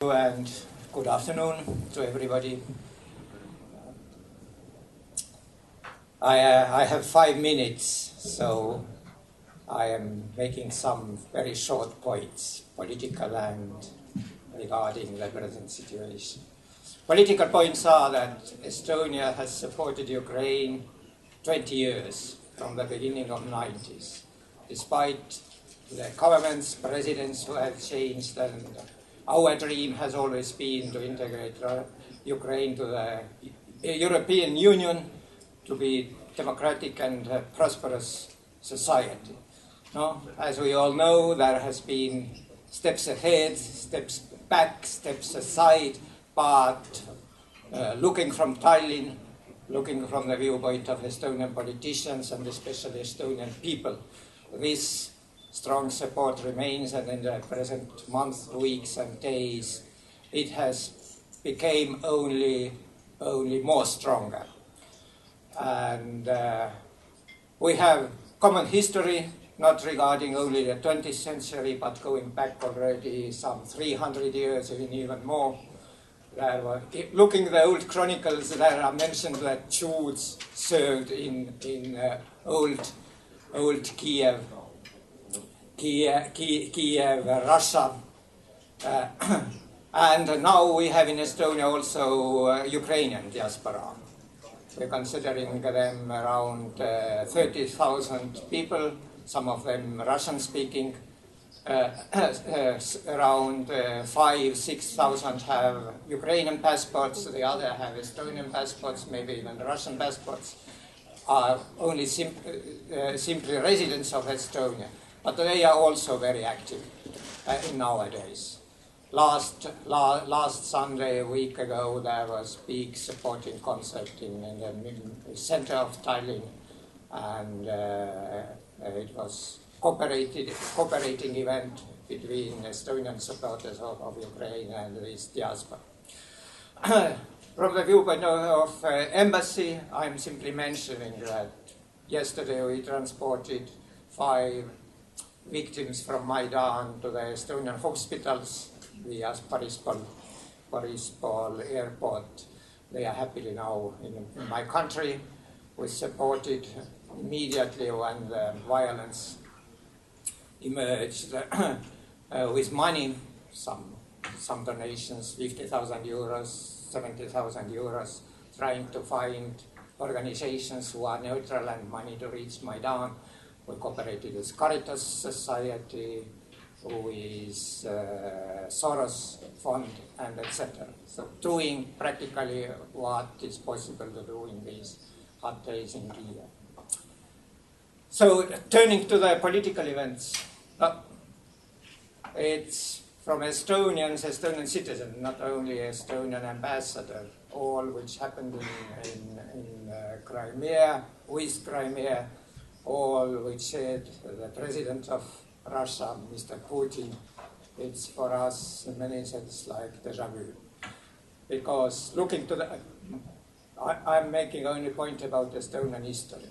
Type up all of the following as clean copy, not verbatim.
And good afternoon to everybody. I have 5 minutes, so I am making some very short points, political and regarding the present situation. Political points are that Estonia has supported Ukraine 20 years from the beginning of the 90s, despite the governments, presidents who have changed, and our dream has always been to integrate Ukraine to the European Union, to be democratic and prosperous society. No? As we all know, there has been steps ahead, steps back, steps aside, but looking from Tallinn, looking from the viewpoint of Estonian politicians and especially Estonian people, this strong support remains, and in the present months, weeks and days, it has become only more stronger. And we have common history, not regarding only the 20th century, but going back already some 300 years, even more. Looking at the old chronicles, there are mentioned that Jews served in old Kiev, Russia, and now we have in Estonia also Ukrainian diaspora. We're considering them around 30,000 people, some of them Russian-speaking. Around 5,000-6,000 have Ukrainian passports, the other have Estonian passports, maybe even Russian passports, are only simply residents of Estonia. But they are also very active nowadays. Last Sunday, a week ago, there was a big supporting concert in the center of Tallinn, and it was cooperating event between Estonian supporters of Ukraine and this diaspora. From the viewpoint of embassy, I'm simply mentioning that yesterday we transported 5 victims from Maidan to the Estonian hospitals via Borispol airport. They are happily now in my country. We supported immediately when the violence emerged with money, some donations, 50,000 euros, 70,000 euros, trying to find organizations who are neutral and money to reach Maidan. We cooperated with Caritas Society, with Soros Fund, and etc. So doing practically what is possible to do in these hot days in Kiev. So turning to the political events, it's from Estonian citizens, not only Estonian ambassador, all which happened in Crimea, with Crimea, all which said the president of Russia, Mr. Putin. It's for us in many senses like deja vu. Because looking to I'm making only a point about Estonian history.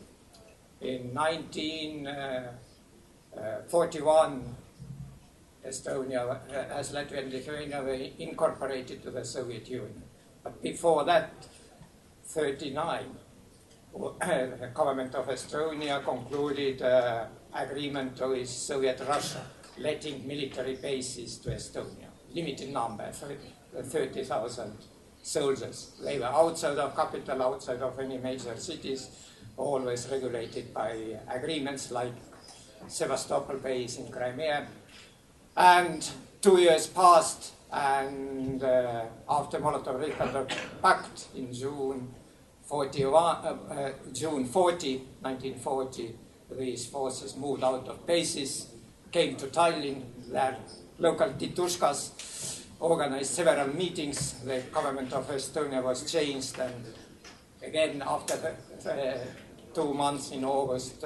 In 1941, Estonia, as Latvia and Lithuania, were incorporated to the Soviet Union. But before that, 1939, the government of Estonia concluded an agreement with Soviet Russia, letting military bases to Estonia, limited number, 30,000 soldiers. They were outside of capital, outside of any major cities, always regulated by agreements like Sevastopol base in Crimea. And 2 years passed, and after Molotov-Ribbentrop Pact in June 1940, these forces moved out of bases, came to Tallinn, their local titushkas organized several meetings. The government of Estonia was changed, and again after 2 months in August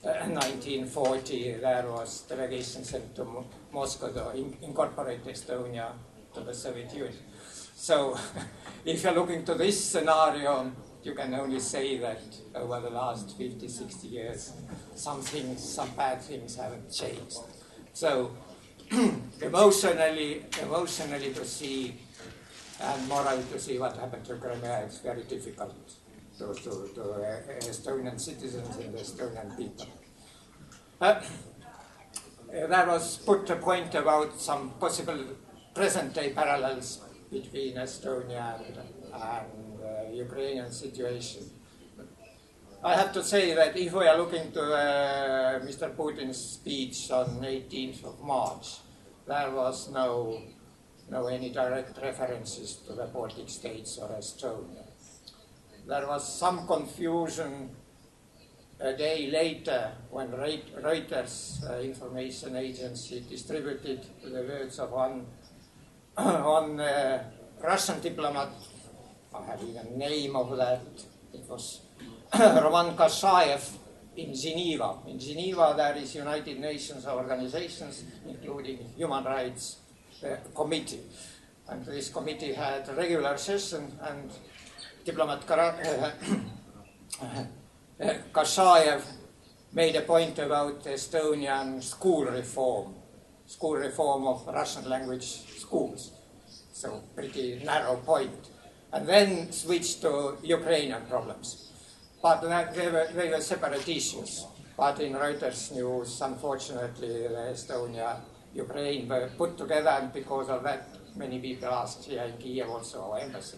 1940, there was delegation sent to Moscow to incorporate Estonia to the Soviet Union. So if you're looking to this scenario, you can only say that over the last 50-60 years, some bad things haven't changed. So emotionally to see and morally to see what happened to Crimea. It's very difficult to Estonian citizens and Estonian people. There was put a point about some possible present-day parallels between Estonia and Ukrainian situation. I have to say that if we are looking to Mr. Putin's speech on 18th of March, there was no any direct references to the Baltic states or Estonia. There was some confusion a day later when Reuters information agency distributed the words of one Russian diplomat. I have even name of that. It was Roman Kashayev in Geneva. In Geneva there is United Nations organizations, including Human Rights Committee. And this committee had a regular session, and diplomat Kashayev made a point about Estonian school reform of Russian language schools. So pretty narrow point. And then switched to Ukrainian problems. But they were separate issues. But in Reuters news, unfortunately, the Estonia, Ukraine were put together, and because of that, many people asked here in Kiev, also our embassy,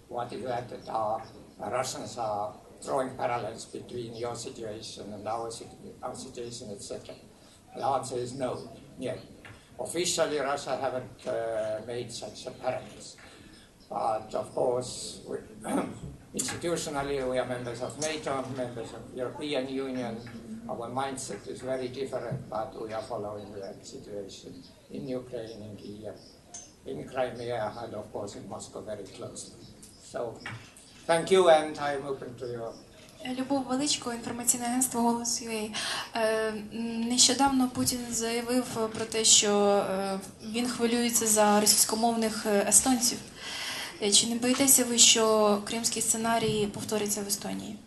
what is that our Russians are drawing parallels between your situation and our situation, etc. The answer is no, yet. Officially, Russia haven't made such a parallels. But of course, institutionally, we are members of NATO, members of European Union. Our mindset is very different, but we are following the situation in Ukraine, in Kiev, in Crimea, and of course in Moscow very closely. So, thank you, and I'm open to your... Любов Величко, інформаційне агентство «Голос.UA». Нещодавно Путін заявив про те, що він хвилюється за російськомовних естонців. Чи не боїтеся ви, що кримський сценарій повториться в Естонії?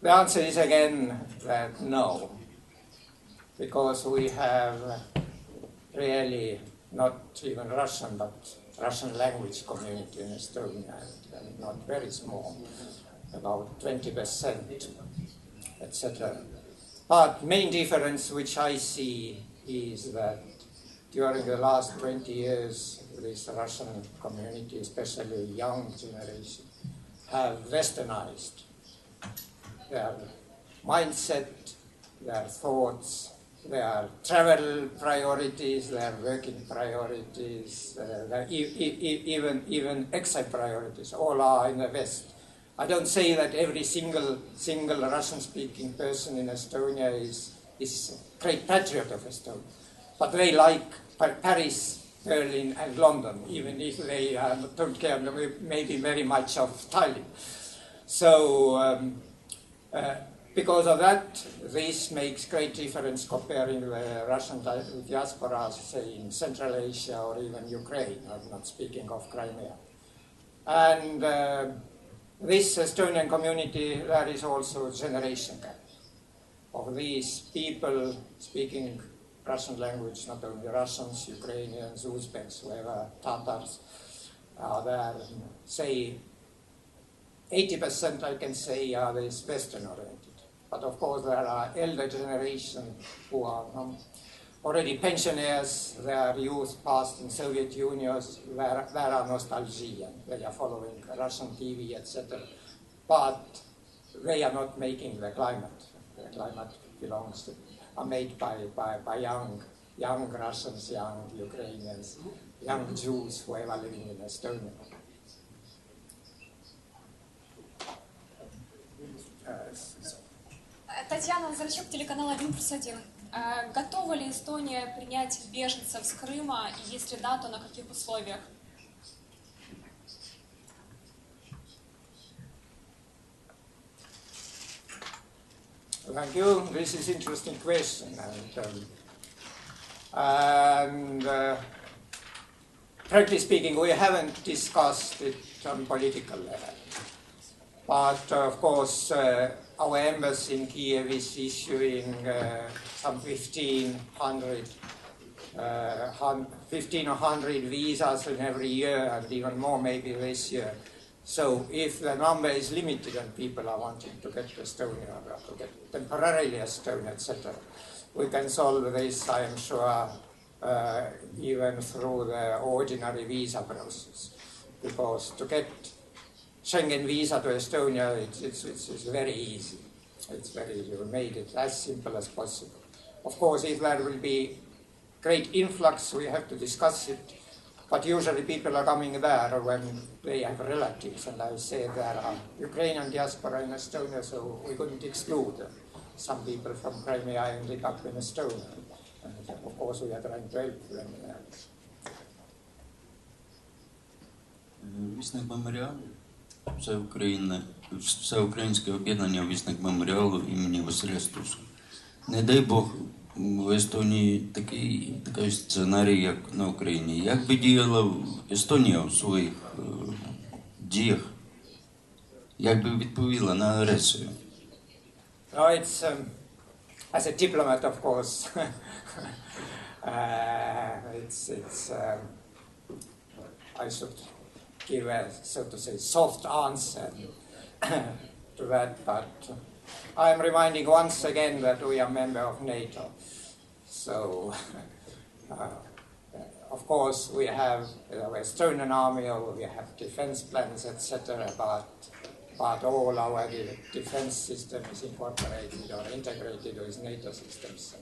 The answer is again that no, because we have really not even Russian, but Russian language community in Estonia, and not very small, about 20%, etc. But main difference which I see is that during the last 20 years, this Russian community, especially young generation, have westernized their mindset, their thoughts, their travel priorities, their working priorities, their even exile priorities, all are in the West. I don't say that every single Russian-speaking person in Estonia is a great patriot of Estonia, but they like Paris, Berlin, and London, even if they don't care maybe very much of Tallinn. So. Because of that, this makes great difference comparing the Russian diaspora, say, in Central Asia or even Ukraine. I'm not speaking of Crimea. And this Estonian community, there is also a generation gap of these people speaking Russian language, not only Russians, Ukrainians, Uzbeks, whoever, Tatars are there, say, 80% I can say are this Western oriented. But of course there are elder generation who are already pensioners, their youth passed in Soviet Union, there are nostalgia, they are following Russian TV, etc. But they are not making the climate. The climate are made by young Russians, young Ukrainians, young Jews who are living in Estonia. Татьяна Зарчук, телеканал 1+1. Готова ли Эстония принять беженцев с Крыма, и если да, то на каких условиях? Thank you. This is an interesting question. And frankly speaking, we haven't discussed it on political level. But of course, our embassy in Kiev is issuing some 1,500 1,500 visas in every year, and even more maybe this year. So if the number is limited and people are wanting to get to Estonia, or to get temporarily Estonia, etc., we can solve this, I am sure, even through the ordinary visa process. Because to get Schengen visa to Estonia, it's very easy. It's very easy. We made it as simple as possible. Of course, if there will be great influx, we have to discuss it. But usually people are coming there when they have relatives, and I say there are Ukrainian diaspora in Estonia, so we couldn't exclude some people from Crimea ending up in Estonia. And of course, we are trying to help them there. Вісник меморіалу, Всеукраїнське об'єднання вісник меморіалу імені Василя Стуса. Не дай Бог, в Естонії такий сценарій, як на Україні. Як би діяла Естонія у своїх діях? Як би відповіла на агресію? No, it's, as a diplomat, of course, I should give a, so to say, soft answer to that, but I am reminding once again that we are a member of NATO. So, of course, we have the Estonian army, or we have defense plans, etc., but all our defense system is incorporated or integrated with NATO systems. So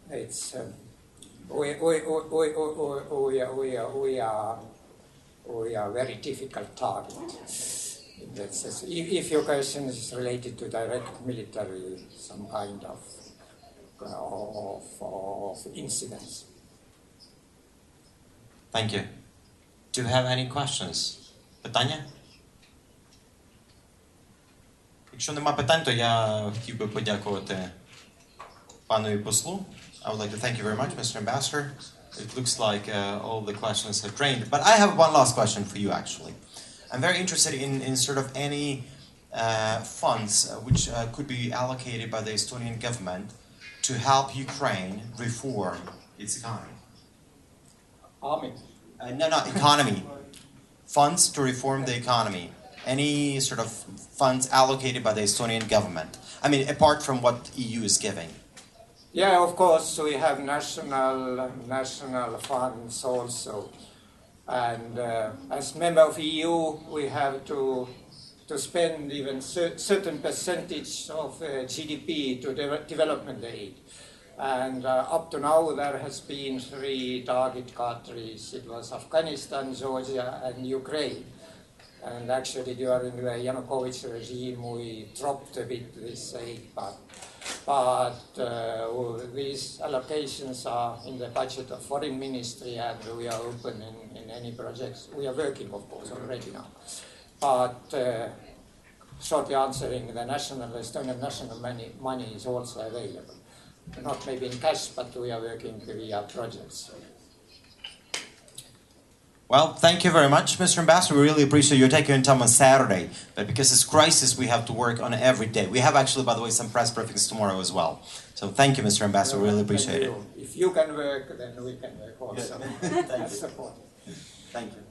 it's we are a very difficult target. If your question is related to direct military, some kind of incidents. Thank you. Do you have any questions? Питання? Якщо нема питань, то я хотів би подякувати панові послу. I would like to thank you very much, Mr. Ambassador. It looks like all the questions have drained. But I have one last question for you, actually. I'm very interested in sort of any funds which could be allocated by the Estonian government to help Ukraine reform its economy. Army? No, not economy. Funds to reform the economy. Any sort of funds allocated by the Estonian government. I mean, apart from what EU is giving. Yeah, of course, we have national funds also. And as member of EU, we have to spend even certain percentage of GDP to development aid. And up to now, there has been 3 target countries. It was Afghanistan, Georgia, and Ukraine. And actually, during the Yanukovych regime, we dropped a bit this aid, but these allocations are in the budget of Foreign Ministry, and we are open in any projects. We are working, of course, already now. But shortly answering, the Estonian national money is also available. Not maybe in cash, but we are working via projects. Well, thank you very much, Mr. Ambassador. We really appreciate you taking time on Saturday. But because it's crisis, we have to work on every day. We have actually, by the way, some press briefings tomorrow as well. So thank you, Mr. Ambassador. We really appreciate it. If you can work, then we can work also. Thank you. Support. Thank you.